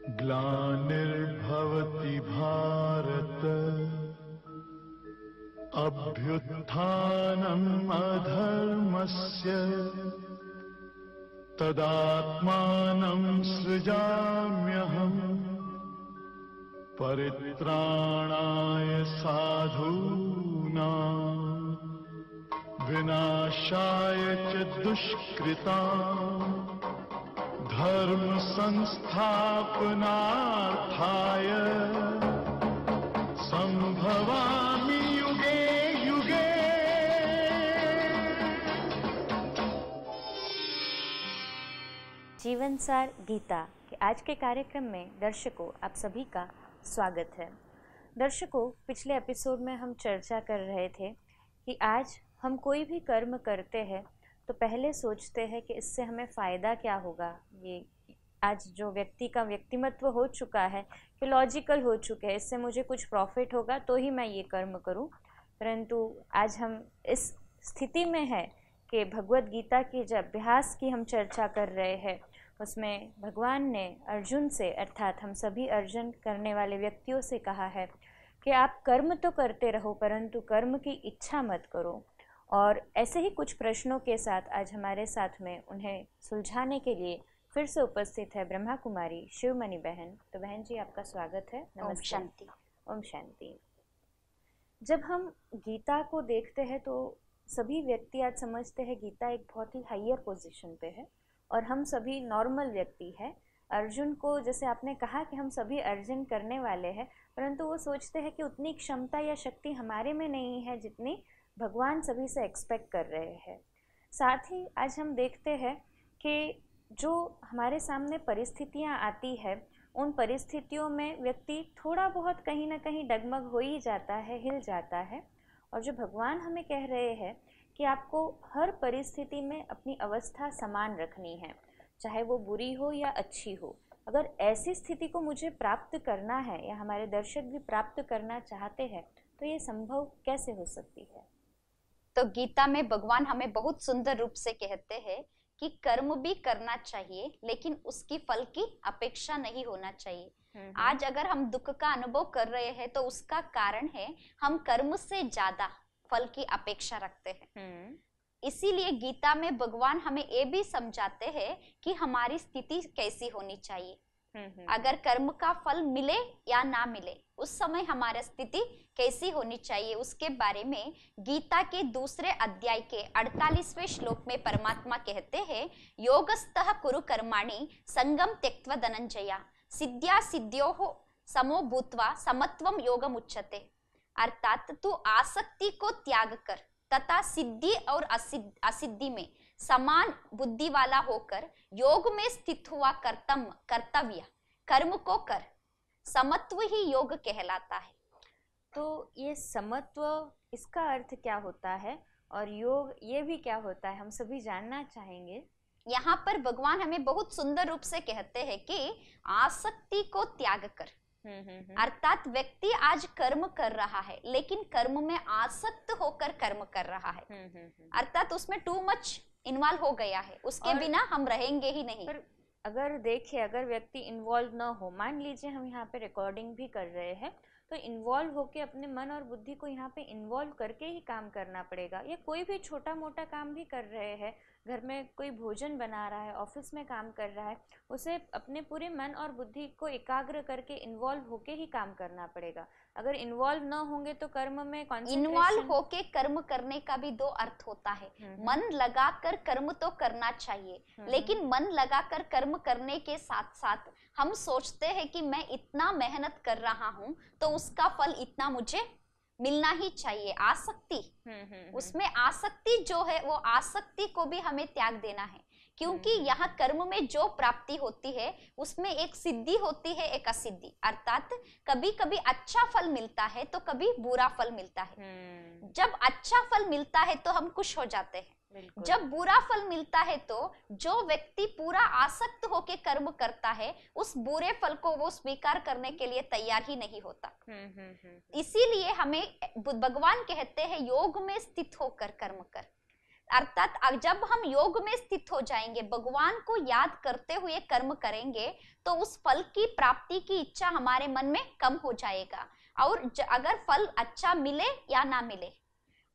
ग्लानिर्भवति भारत अभ्युत्थानम् अधर्मस्य तदात्मानं सृजाम्यहम् परित्राणाय साधूनां विनाशाय च दुष्कृतां धर्म संस्थापनार्थाय संभवामि युगे युगे। जीवनसार गीता के आज के कार्यक्रम में दर्शकों आप सभी का स्वागत है। दर्शकों, पिछले एपिसोड में हम चर्चा कर रहे थे कि आज हम कोई भी कर्म करते हैं तो पहले सोचते हैं कि इससे हमें फ़ायदा क्या होगा। ये आज जो व्यक्ति का व्यक्तिमत्व हो चुका है कि लॉजिकल हो चुके हैं, इससे मुझे कुछ प्रॉफिट होगा तो ही मैं ये कर्म करूं। परंतु आज हम इस स्थिति में है कि भगवत गीता के जो अभ्यास की हम चर्चा कर रहे हैं उसमें भगवान ने अर्जुन से, अर्थात हम सभी अर्जन करने वाले व्यक्तियों से कहा है कि आप कर्म तो करते रहो परंतु कर्म की इच्छा मत करो। और ऐसे ही कुछ प्रश्नों के साथ आज हमारे साथ में उन्हें सुलझाने के लिए फिर से उपस्थित है ब्रह्मा कुमारी शिवमणि बहन। तो बहन जी, आपका स्वागत है। नमस्ते। शांति। ओम शांति। जब हम गीता को देखते हैं तो सभी व्यक्ति आज समझते हैं गीता एक बहुत ही हायर पोजीशन पे है और हम सभी नॉर्मल व्यक्ति हैं। अर्जुन को, जैसे आपने कहा कि हम सभी अर्जन करने वाले हैं, परंतु वो सोचते हैं कि उतनी क्षमता या शक्ति हमारे में नहीं है जितनी भगवान सभी से एक्सपेक्ट कर रहे हैं। साथ ही आज हम देखते हैं कि जो हमारे सामने परिस्थितियां आती है उन परिस्थितियों में व्यक्ति थोड़ा बहुत कहीं ना कहीं डगमग हो ही जाता है, हिल जाता है। और जो भगवान हमें कह रहे हैं कि आपको हर परिस्थिति में अपनी अवस्था समान रखनी है, चाहे वो बुरी हो या अच्छी हो। अगर ऐसी स्थिति को मुझे प्राप्त करना है या हमारे दर्शक भी प्राप्त करना चाहते हैं तो ये संभव कैसे हो सकती है? तो गीता में भगवान हमें बहुत सुंदर रूप से कहते हैं कि कर्म भी करना चाहिए लेकिन उसकी फल की अपेक्षा नहीं होना चाहिए। आज अगर हम दुख का अनुभव कर रहे हैं तो उसका कारण है हम कर्म से ज्यादा फल की अपेक्षा रखते हैं। इसीलिए गीता में भगवान हमें ये भी समझाते हैं कि हमारी स्थिति कैसी होनी चाहिए। अगर कर्म का फल मिले या ना मिले उस समय हमारी स्थिति कैसी होनी चाहिए, उसके बारे में गीता के दूसरे अध्याय के 48वें श्लोक में परमात्मा कहते हैं, योगस्थः कुरु कर्माणि संगम त्यक्त्वा धनंजया सिद्ध्या सिद्ध्योः समो भूत्वा समत्वम योगम उच्यते। अर्थात तू आसक्ति को त्याग कर तथा सिद्धि और असिद्धि में समान बुद्धि वाला होकर योग में स्थित हुआ कर्तव्य कर्म को कर। समत्व ही योग कहलाता है। तो ये समत्व, इसका अर्थ क्या होता है और योग ये भी क्या होता है, हम सभी जानना चाहेंगे। यहाँ पर भगवान हमें बहुत सुंदर रूप से कहते हैं कि आसक्ति को त्याग कर। अर्थात व्यक्ति आज कर्म कर रहा है लेकिन कर्म में आसक्त होकर कर्म कर रहा है। अर्थात उसमें टू मच इन्वॉल्व हो गया है, उसके बिना हम रहेंगे ही नहीं। पर अगर देखिए, अगर व्यक्ति इन्वॉल्व ना हो, मान लीजिए हम यहाँ पे रिकॉर्डिंग भी कर रहे हैं तो इन्वॉल्व होके अपने मन और बुद्धि को यहाँ पे इन्वॉल्व करके ही काम करना पड़ेगा। या कोई भी छोटा मोटा काम भी कर रहे हैं, घर में कोई भोजन बना रहा है, ऑफिस में काम कर रहा है, उसे अपने पूरे मन और बुद्धि को एकाग्र करके इन्वॉल्व होके ही काम करना पड़ेगा। अगर इन्वॉल्व ना होंगे तो कर्म में इन्वॉल्व होके कर्म करने का भी दो अर्थ होता है। मन लगाकर कर्म तो करना चाहिए लेकिन मन लगाकर कर्म करने के साथ साथ हम सोचते हैं कि मैं इतना मेहनत कर रहा हूं तो उसका फल इतना मुझे मिलना ही चाहिए। आसक्ति, उसमें आसक्ति जो है वो आसक्ति को भी हमें त्याग देना है, क्योंकि यहाँ कर्म में जो प्राप्ति होती है उसमें एक सिद्धि होती है, एक असिद्धि। अर्थात कभी कभी अच्छा फल मिलता है तो कभी बुरा फल मिलता है। जब अच्छा फल मिलता है तो हम खुश हो जाते हैं, जब बुरा फल मिलता है तो जो व्यक्ति पूरा आसक्त होकर कर्म करता है उस बुरे फल को वो स्वीकार करने के लिए तैयार ही नहीं होता। इसीलिए हमें भगवान कहते हैं योग में स्थित होकर कर्म कर। अर्थात जब हम योग में स्थित हो जाएंगे, भगवान को याद करते हुए कर्म करेंगे, तो उस फल की प्राप्ति की इच्छा हमारे मन में कम हो जाएगा। और अगर फल अच्छा मिले या ना मिले,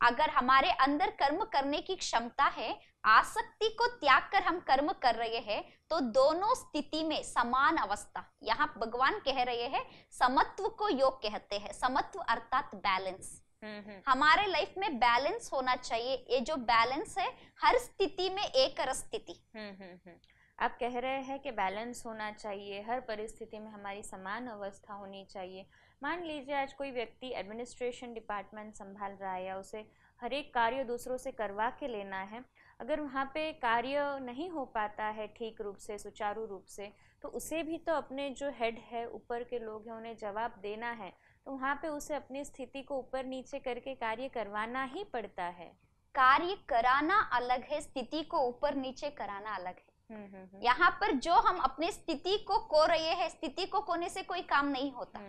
अगर हमारे अंदर कर्म करने की क्षमता है, आसक्ति को त्याग कर हम कर्म कर रहे हैं, तो दोनों स्थिति में समान अवस्था, यहाँ भगवान कह रहे हैं समत्व को योग कहते हैं। समत्व अर्थात बैलेंस। हमारे लाइफ में बैलेंस होना चाहिए। ये जो बैलेंस है, हर स्थिति में एक रस स्थिति। आप कह रहे हैं कि बैलेंस होना चाहिए, हर परिस्थिति में हमारी समान अवस्था होनी चाहिए। मान लीजिए आज कोई व्यक्ति एडमिनिस्ट्रेशन डिपार्टमेंट संभाल रहा है या उसे हर एक कार्य दूसरों से करवा के लेना है, अगर वहाँ पे कार्य नहीं हो पाता है ठीक रूप से, सुचारू रूप से, तो उसे भी तो अपने जो हेड है, ऊपर के लोग हैं, उन्हें जवाब देना है। तो वहाँ पे उसे अपनी स्थिति को ऊपर नीचे करके कार्य करवाना ही पड़ता है। कार्य कराना अलग है, स्थिति को ऊपर नीचे कराना अलग है। यहाँ पर जो हम अपने स्थिति को खो रहे हैं, स्थिति को खोने से कोई काम नहीं होता।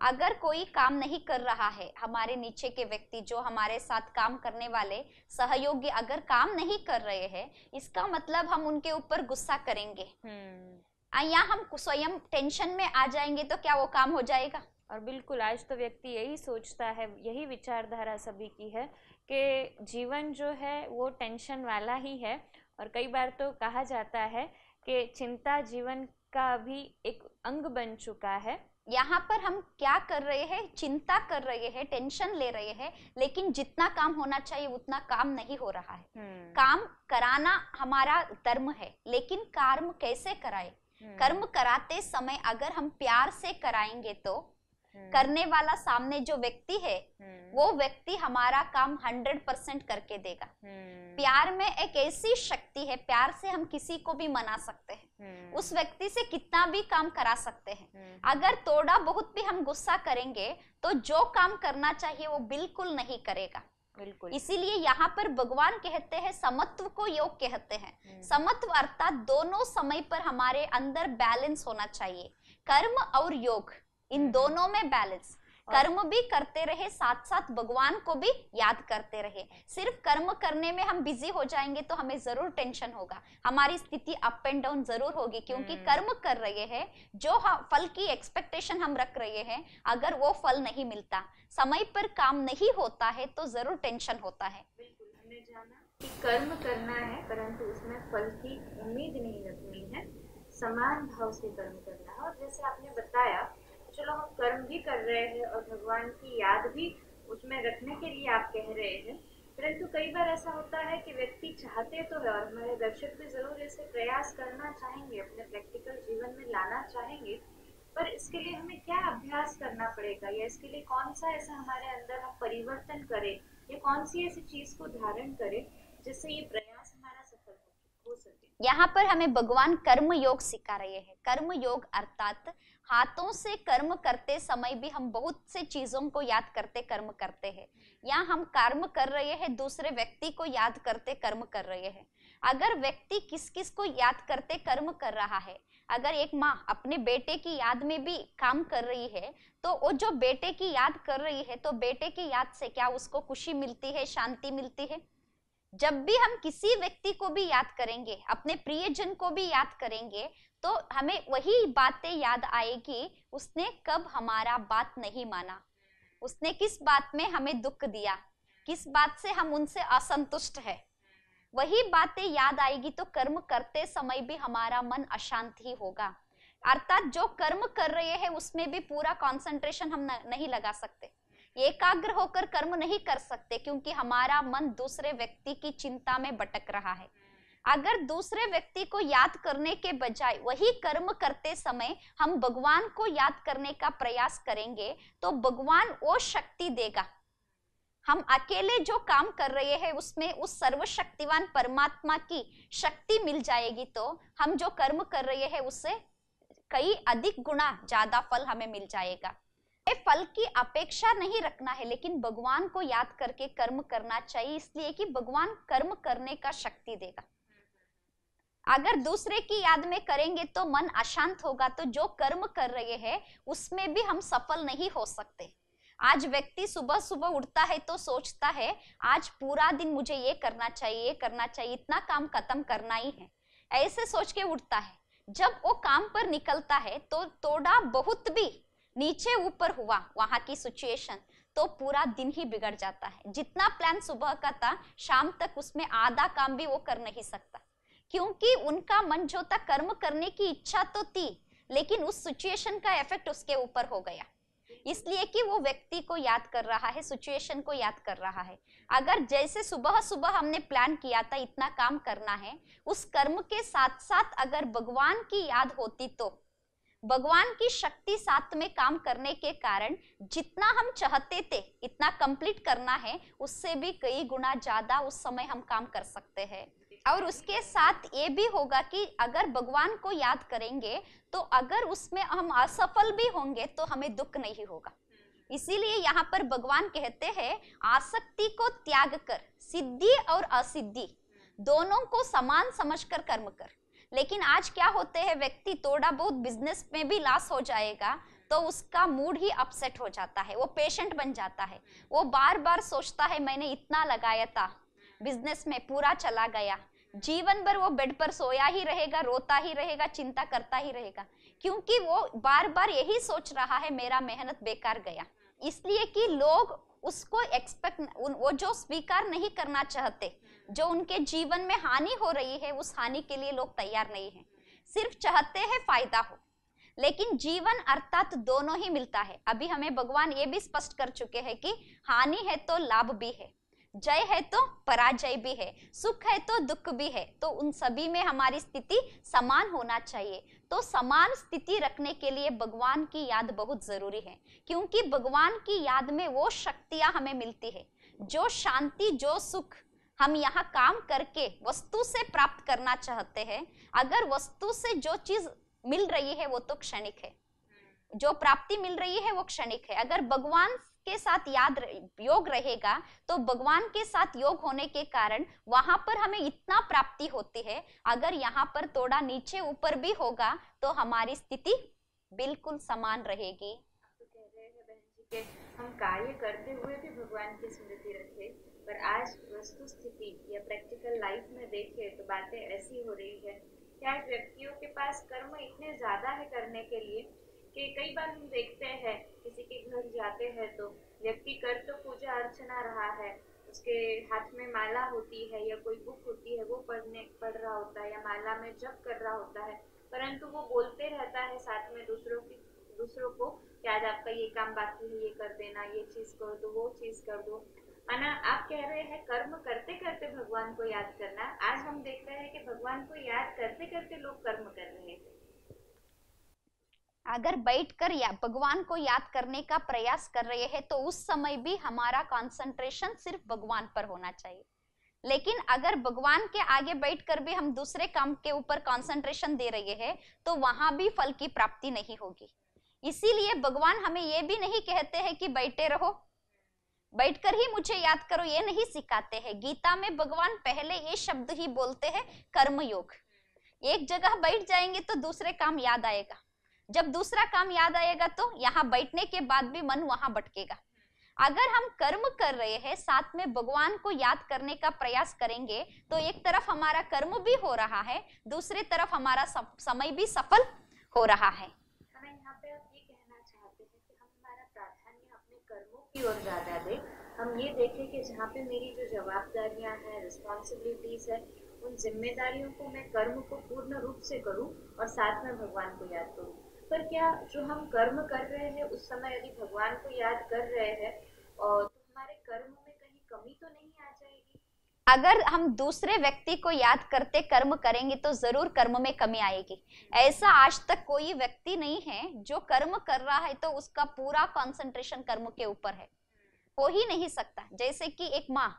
अगर कोई काम नहीं कर रहा है, हमारे नीचे के व्यक्ति, जो हमारे साथ काम करने वाले सहयोगी अगर काम नहीं कर रहे हैं, इसका मतलब हम उनके ऊपर गुस्सा करेंगे या हम स्वयं टेंशन में आ जाएंगे, तो क्या वो काम हो जाएगा? और बिल्कुल आज तो व्यक्ति यही सोचता है, यही विचारधारा सभी की है कि जीवन जो है वो टेंशन वाला ही है। और कई बार तो कहा जाता है कि चिंता जीवन का भी एक अंग बन चुका है। यहाँ पर हम क्या कर रहे हैं? चिंता कर रहे हैं, टेंशन ले रहे हैं, लेकिन जितना काम होना चाहिए उतना काम नहीं हो रहा है। काम कराना हमारा धर्म है, लेकिन कर्म कैसे कराए? कर्म कराते समय अगर हम प्यार से कराएंगे तो करने वाला सामने जो व्यक्ति है, वो व्यक्ति हमारा काम 100% करके देगा। प्यार में एक ऐसी शक्ति है, प्यार से हम किसी को भी मना सकते हैं, उस व्यक्ति से कितना भी काम करा सकते हैं। अगर थोड़ा बहुत भी हम गुस्सा करेंगे तो जो काम करना चाहिए वो बिल्कुल नहीं करेगा। बिल्कुल। इसीलिए यहाँ पर भगवान कहते हैं समत्व को योग कहते हैं। समत्व अर्थात दोनों समय पर हमारे अंदर बैलेंस होना चाहिए। कर्म और योग, इन दोनों में बैलेंस। कर्म भी करते रहे, साथ साथ भगवान को भी याद करते रहे। सिर्फ कर्म करने में हम बिजी हो जाएंगे तो हमें जरूर टेंशन होगा, हमारी स्थिति अप एंड डाउन जरूर होगी, क्योंकि कर्म कर रहे हैं, जो फल की एक्सपेक्टेशन हम रख रहे हैं, अगर वो फल नहीं मिलता, समय पर काम नहीं होता है, तो जरूर टेंशन होता है। बिल्कुल, हमने जाना कि कर्म करना है, परंतु उसमें फल की उम्मीद नहीं रखनी है, समान भाव से कर्म करना है। और जैसे आपने बताया, चलो हम कर्म भी कर रहे हैं और भगवान की याद भी उसमें रखने के लिए आप कह रहे हैं, परंतु कई बार ऐसा होता है कि व्यक्ति चाहते तो है, और हमारे दर्शक भी जरूर ऐसे प्रयास करना चाहेंगे, अपने प्रैक्टिकल जीवन में लाना चाहेंगे, पर इसके लिए हमें क्या अभ्यास करना पड़ेगा, या इसके लिए कौन सा ऐसा हमारे अंदर हम परिवर्तन करें, या कौन सी ऐसी चीज को धारण करें जिससे ये प्रयास हमारा सफल हो सके? यहाँ पर हमें भगवान कर्म योग सिखा रहे हैं। कर्म योग अर्थात हाथों से कर्म करते समय भी हम बहुत से चीजों को याद करते कर्म करते हैं, या हम कर्म कर रहे हैं दूसरे व्यक्ति को याद करते कर्म कर रहे हैं। अगर व्यक्ति किस किस को याद करते कर्म कर रहा है, अगर एक माँ अपने बेटे की याद में भी काम कर रही है, तो वो जो बेटे की याद कर रही है, तो बेटे की याद से क्या उसको खुशी मिलती है, शांति मिलती है? जब भी हम किसी व्यक्ति को भी याद करेंगे, अपने प्रियजन को भी याद करेंगे, तो हमें वही बातें याद आएगी, उसने कब हमारा बात नहीं माना, उसने किस बात में हमें दुख दिया, किस बात से हम उनसे असंतुष्ट है, वही बातें याद आएगी। तो कर्म करते समय भी हमारा मन अशांत ही होगा। अर्थात जो कर्म कर रहे हैं उसमें भी पूरा कंसंट्रेशन हम नहीं लगा सकते, एकाग्र होकर कर्म नहीं कर सकते, क्योंकि हमारा मन दूसरे व्यक्ति की चिंता में भटक रहा है। अगर दूसरे व्यक्ति को याद करने के बजाय वही कर्म करते समय हम भगवान को याद करने का प्रयास करेंगे, तो भगवान वो शक्ति देगा। हम अकेले जो काम कर रहे हैं उसमें उस सर्वशक्तिवान परमात्मा की शक्ति मिल जाएगी, तो हम जो कर्म कर रहे हैं उससे कई अधिक गुना ज्यादा फल हमें मिल जाएगा। फल की अपेक्षा नहीं रखना है, लेकिन भगवान को याद करके कर्म करना चाहिए, इसलिए कि भगवान कर्म करने का शक्ति देगा। अगर दूसरे की याद में करेंगे तो मन अशांत होगा, तो जो कर्म कर रहे हैं उसमें भी हम सफल नहीं हो सकते। आज व्यक्ति सुबह सुबह उठता है तो सोचता है आज पूरा दिन मुझे ये करना चाहिए, इतना काम खत्म करना ही है, ऐसे सोच के उठता है। जब वो काम पर निकलता है तो थोड़ा बहुत भी नीचे ऊपर हुआ वहां की सिचुएशन तो पूरा दिन ही बिगड़ जाता है। जितना प्लान सुबह का था शाम तक उसमें आधा काम भी वो कर नहीं सकता, क्योंकि उनका मन जो था कर्म करने की इच्छा तो थी लेकिन उस सिचुएशन का इफेक्ट उसके ऊपर हो गया, इसलिए कि वो व्यक्ति को याद कर रहा है, सिचुएशन को याद कर रहा है। अगर जैसे सुबह सुबह हमने प्लान किया था इतना काम करना है, उस कर्म के साथ साथ अगर भगवान की याद होती तो भगवान की शक्ति साथ में काम करने के कारण जितना हम चाहते थे इतना कंप्लीट करना है उससे भी कई गुना ज्यादा उस समय हम काम कर सकते हैं। और उसके साथ ये भी होगा कि अगर भगवान को याद करेंगे तो अगर उसमें हम असफल भी होंगे तो हमें दुख नहीं होगा। इसीलिए यहाँ पर भगवान कहते हैं आसक्ति को त्याग कर सिद्धि और असिद्धि दोनों को समान समझकर कर्म कर। लेकिन आज क्या होते हैं, व्यक्ति थोड़ा बहुत बिजनेस में भी लॉस हो जाएगा तो उसका मूड ही अपसेट हो जाता है, वो पेशेंट बन जाता है, वो बार बार सोचता है मैंने इतना लगाया था बिजनेस में पूरा चला गया, जीवन भर वो बेड पर सोया ही रहेगा, रोता ही रहेगा, चिंता करता ही रहेगा, क्योंकि वो बार बार यही सोच रहा है मेरा मेहनत बेकार गया। इसलिए कि लोग उसको वो जो स्वीकार नहीं करना चाहते, जो उनके जीवन में हानि हो रही है उस हानि के लिए लोग तैयार नहीं है, सिर्फ चाहते हैं फायदा हो। लेकिन जीवन अर्थात दोनों ही मिलता है। अभी हमें भगवान ये भी स्पष्ट कर चुके हैं कि हानि है तो लाभ भी है, जय है तो पराजय भी है, सुख है तो दुख भी है, तो उन सभी में हमारी स्थिति समान होना चाहिए। तो समान स्थिति रखने के लिए भगवान की याद बहुत जरूरी है, क्योंकि भगवान की याद में वो शक्तियां हमें मिलती है, जो शांति जो सुख हम यहाँ काम करके वस्तु से प्राप्त करना चाहते हैं। अगर वस्तु से जो चीज मिल रही है वो तो क्षणिक है, जो प्राप्ति मिल रही है वो क्षणिक है। अगर भगवान के साथ योग रहेगा तो भगवान के साथ योग होने के कारण वहां पर हमें इतना प्राप्ति होती है। अगर यहाँ पर थोड़ा नीचे ऊपर भी होगा तो हमारी स्थिति बिल्कुल समान रहेगी। आप तो कह रहे हैं बहन जी के हम कार्य करते हुए भी भगवान की स्मृति रखें, पर आज वस्तु स्थिति या प्रैक्टिकल लाइफ में देखें तो बातें ऐसी हो रही है कि आज व्यक्तियों के पास कर्म इतने ज्यादा है करने के लिए कि कई बार हम देखते हैं किसी के घर जाते हैं तो व्यक्ति कर तो पूजा अर्चना रहा है, उसके हाथ में माला होती है या कोई बुक होती है वो पढ़ रहा होता है या माला में जप कर रहा होता है, परंतु वो बोलते रहता है साथ में दूसरों को कि आज आपका ये काम बाकी है, ये कर देना, ये चीज कर दो, वो चीज कर दो। माना आप कह रहे हैं कर्म करते करते भगवान को याद करना। आज हम देख रहे हैं कि भगवान को याद करते करते लोग कर्म कर रहे हैं। अगर बैठकर या भगवान को याद करने का प्रयास कर रहे हैं तो उस समय भी हमारा कंसंट्रेशन सिर्फ भगवान पर होना चाहिए। लेकिन अगर भगवान के आगे बैठकर भी हम दूसरे काम के ऊपर कंसंट्रेशन दे रहे हैं तो वहां भी फल की प्राप्ति नहीं होगी। इसीलिए भगवान हमें ये भी नहीं कहते हैं कि बैठे रहो, बैठकर ही मुझे याद करो, ये नहीं सिखाते हैं। गीता में भगवान पहले ये शब्द ही बोलते हैं कर्म योग। एक जगह बैठ जाएंगे तो दूसरे काम याद आएगा, जब दूसरा काम याद आएगा तो यहाँ बैठने के बाद भी मन वहां भटकेगा। अगर हम कर्म कर रहे हैं साथ में भगवान को याद करने का प्रयास करेंगे तो एक तरफ हमारा कर्म भी हो रहा है, दूसरी तरफ हमारा समय भी सफल हो रहा है। हमें यहाँ पे आप ये कहना चाहते हैं कि हम हमारा प्राधान्य अपने कर्मों की ओर ज्यादा दें, हम ये देखें कि जहाँ पे मेरी जो जवाबदारियां हैं, रिस्पॉन्सिबिलिटीज है, उन जिम्मेदारियों को मैं कर्म को पूर्ण रूप से करूं और साथ में भगवान को याद करूं। पर क्या जो हम कर्म कर रहे हैं उस समय यदि भगवान को याद कर रहे हैं और तो हमारे कर्म में कहीं कमी तो नहीं आ जाएगी? अगर हम दूसरे व्यक्ति को याद करते कर्म करेंगे तो जरूर कर्म में कमी आएगी। ऐसा आज तक कोई व्यक्ति नहीं है जो कर्म कर रहा है तो उसका पूरा कंसंट्रेशन कर्म के ऊपर है, हो ही नहीं सकता। जैसे कि एक माँ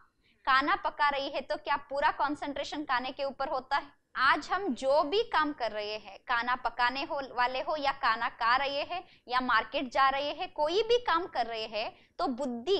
खाना पका रही है तो क्या पूरा कंसंट्रेशन खाने के ऊपर होता है? आज हम जो भी काम कर रहे हैं, खाना पकाने वाले हो या खाना खा रहे हैं या मार्केट जा रहे हैं, कोई भी काम कर रहे हैं तो बुद्धि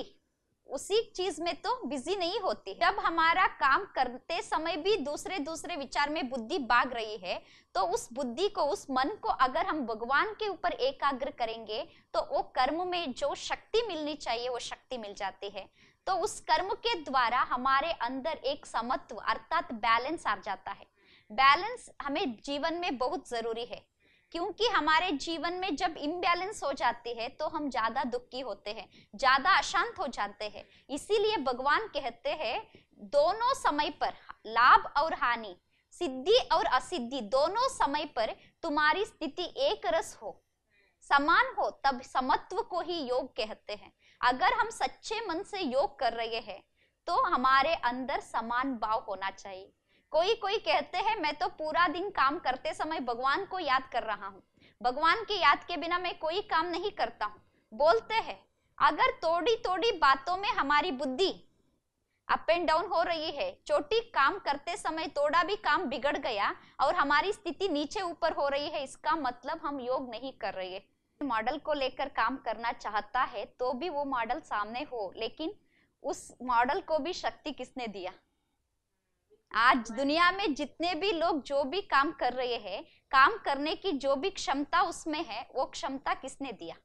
उसी चीज में तो बिजी नहीं होती। जब हमारा काम करते समय भी दूसरे विचार में बुद्धि भाग रही है, तो उस बुद्धि को, उस मन को अगर हम भगवान के ऊपर एकाग्र करेंगे तो वो कर्म में जो शक्ति मिलनी चाहिए वो शक्ति मिल जाती है। तो उस कर्म के द्वारा हमारे अंदर एक समत्व अर्थात बैलेंस आ जाता है। बैलेंस हमें जीवन में बहुत जरूरी है, क्योंकि हमारे जीवन में जब इम्बैलेंस हो जाती है तो हम ज्यादा दुखी होते हैं, ज्यादा अशांत हो जाते हैं। इसीलिए भगवान कहते हैं दोनों समय पर, लाभ और हानि, सिद्धि और असिद्धि, दोनों समय पर तुम्हारी स्थिति एक रस हो, समान हो, तब समत्व को ही योग कहते हैं। अगर हम सच्चे मन से योग कर रहे हैं तो हमारे अंदर समान भाव होना चाहिए। कोई कहते हैं मैं तो पूरा दिन काम करते समय भगवान को याद कर रहा हूँ, भगवान की याद के बिना मैं कोई काम नहीं करता हूँ, बोलते हैं। अगर थोड़ी बातों में हमारी बुद्धि अप एंड डाउन हो रही है, छोटी काम करते समय थोड़ा भी काम बिगड़ गया और हमारी स्थिति नीचे ऊपर हो रही है, इसका मतलब हम योग नहीं कर रहे हैं। मॉडल को लेकर काम करना चाहता है तो भी वो मॉडल सामने हो, लेकिन उस मॉडल को भी शक्ति किसने दिया? आज दुनिया में जितने भी लोग जो भी काम कर रहे हैं, काम करने की जो भी क्षमता उसमें है, वो क्षमता किसने दिया?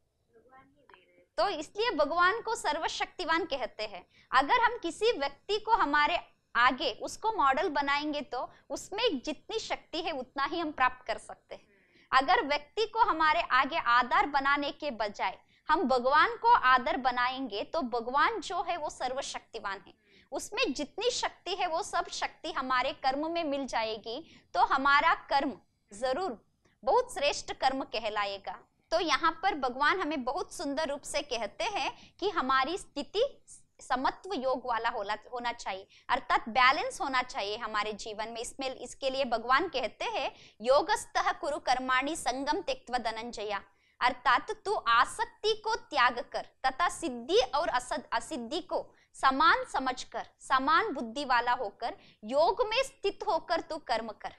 तो इसलिए भगवान को सर्वशक्तिवान कहते हैं। अगर हम किसी व्यक्ति को हमारे आगे उसको मॉडल बनाएंगे तो उसमें जितनी शक्ति है उतना ही हम प्राप्त कर सकते हैं। अगर व्यक्ति को हमारे आगे आधार बनाने के बजाय हम भगवान को आधार बनाएंगे तो भगवान जो है वो सर्वशक्तिवान है, उसमें जितनी शक्ति है वो सब शक्ति हमारे कर्म में मिल जाएगी, तो हमारा कर्म जरूर बहुत श्रेष्ठ कर्म कहलाएगा। तो यहाँ पर भगवान हमें बहुत सुंदर रूप से कहते हैं कि हमारी स्थिति समत्व योग वाला होना चाहिए, अर्थात बैलेंस होना चाहिए हमारे जीवन में। इसके लिए भगवान कहते हैं योगस्थः कुरु कर्माणि संगम त्यक्त्वा धनंजया, अर्थात तू आसक्ति को त्याग कर तथा सिद्धि और असिद्धि को समान समझकर, समान बुद्धि वाला होकर, योग में स्थित होकर तू कर्म कर,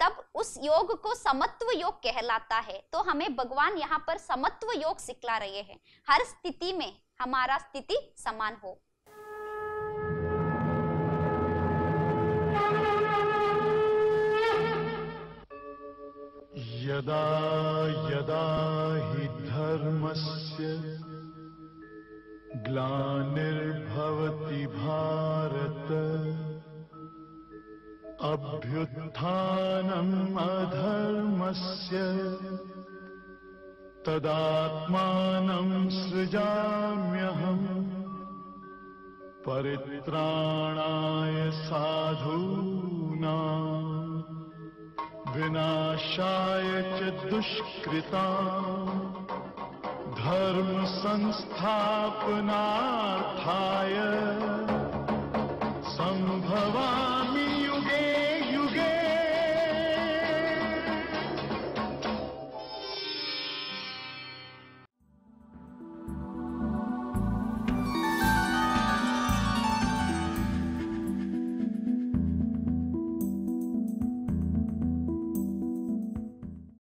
तब उस योग को समत्व योग कहलाता है। तो हमें भगवान यहाँ पर समत्व योग सिखला रहे हैं, हर स्थिति में हमारा स्थिति समान हो। यदा यदा हि धर्मस्य ग्लानिर्भवति भारत अभ्युत्थानम् अधर्मस्य तदात्मानं सृजाम्यहम् परित्राणाय साधूनां विनाशाय च दुष्कृतां धर्म संस्थापनार्थाय